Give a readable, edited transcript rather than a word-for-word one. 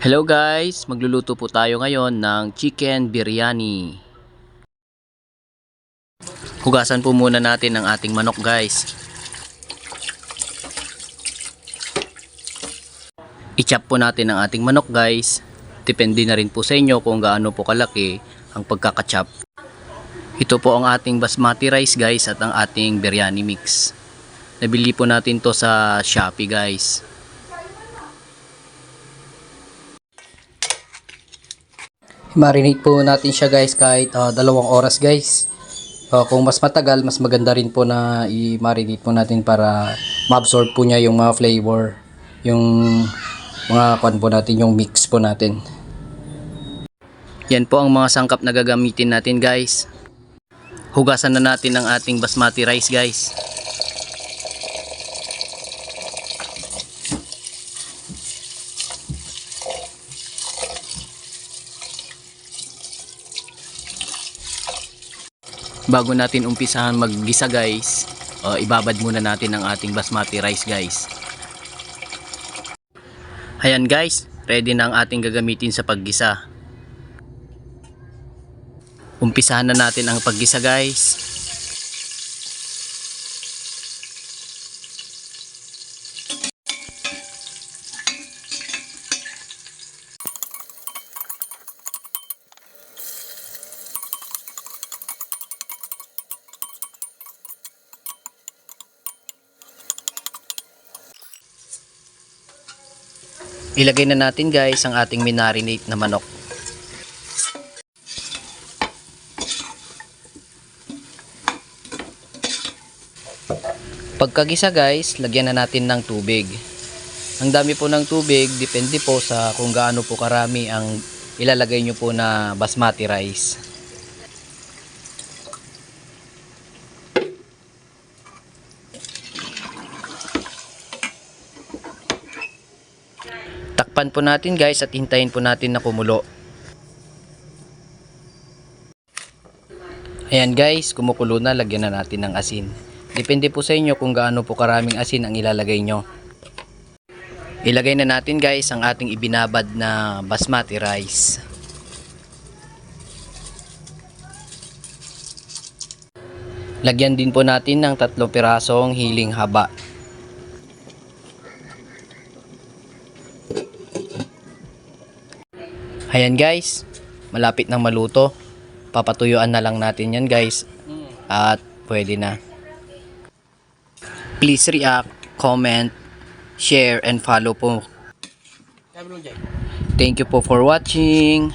Hello guys, magluluto po tayo ngayon ng chicken biryani. Hugasan po muna natin ang ating manok guys. I-chop po natin ang ating manok guys. Depende na rin po sa inyo kung gaano po kalaki ang pagkakachop. Ito po ang ating basmati rice guys at ang ating biryani mix. Nabili po natin to sa Shopee guys. Marinate po natin siya guys kahit 2 oras guys. Kung mas matagal, mas maganda rin po na i-marinate po natin para ma-absorb po niya yung mga flavor, yung mga kwan po natin, yung mix po natin. Yan po ang mga sangkap na gagamitin natin guys. Hugasan na natin ang ating basmati rice guys. Bago natin umpisahan maggisa guys, ibabad muna natin ang ating basmati rice guys. Ayan guys, ready na ang ating gagamitin sa paggisa. Umpisahan na natin ang paggisa guys. Ilagay na natin guys ang ating minarinate na manok. Pagkagisa guys, lagyan na natin ng tubig. Ang dami po ng tubig, depende po sa kung gaano po karami ang ilalagay nyo po na basmati rice. Takpan po natin guys at hintayin po natin na kumulo. Ayan guys, kumukulo na, lagyan na natin ng asin. Depende po sa inyo kung gaano po karaming asin ang ilalagay nyo. Ilagay na natin guys ang ating ibinabad na basmati rice. Lagyan din po natin ng 3 pirasong hiling haba. Ayan guys, malapit nang maluto. Papatuyuan na lang natin yan guys. At pwede na. Please react, comment, share, and follow po. Thank you po for watching.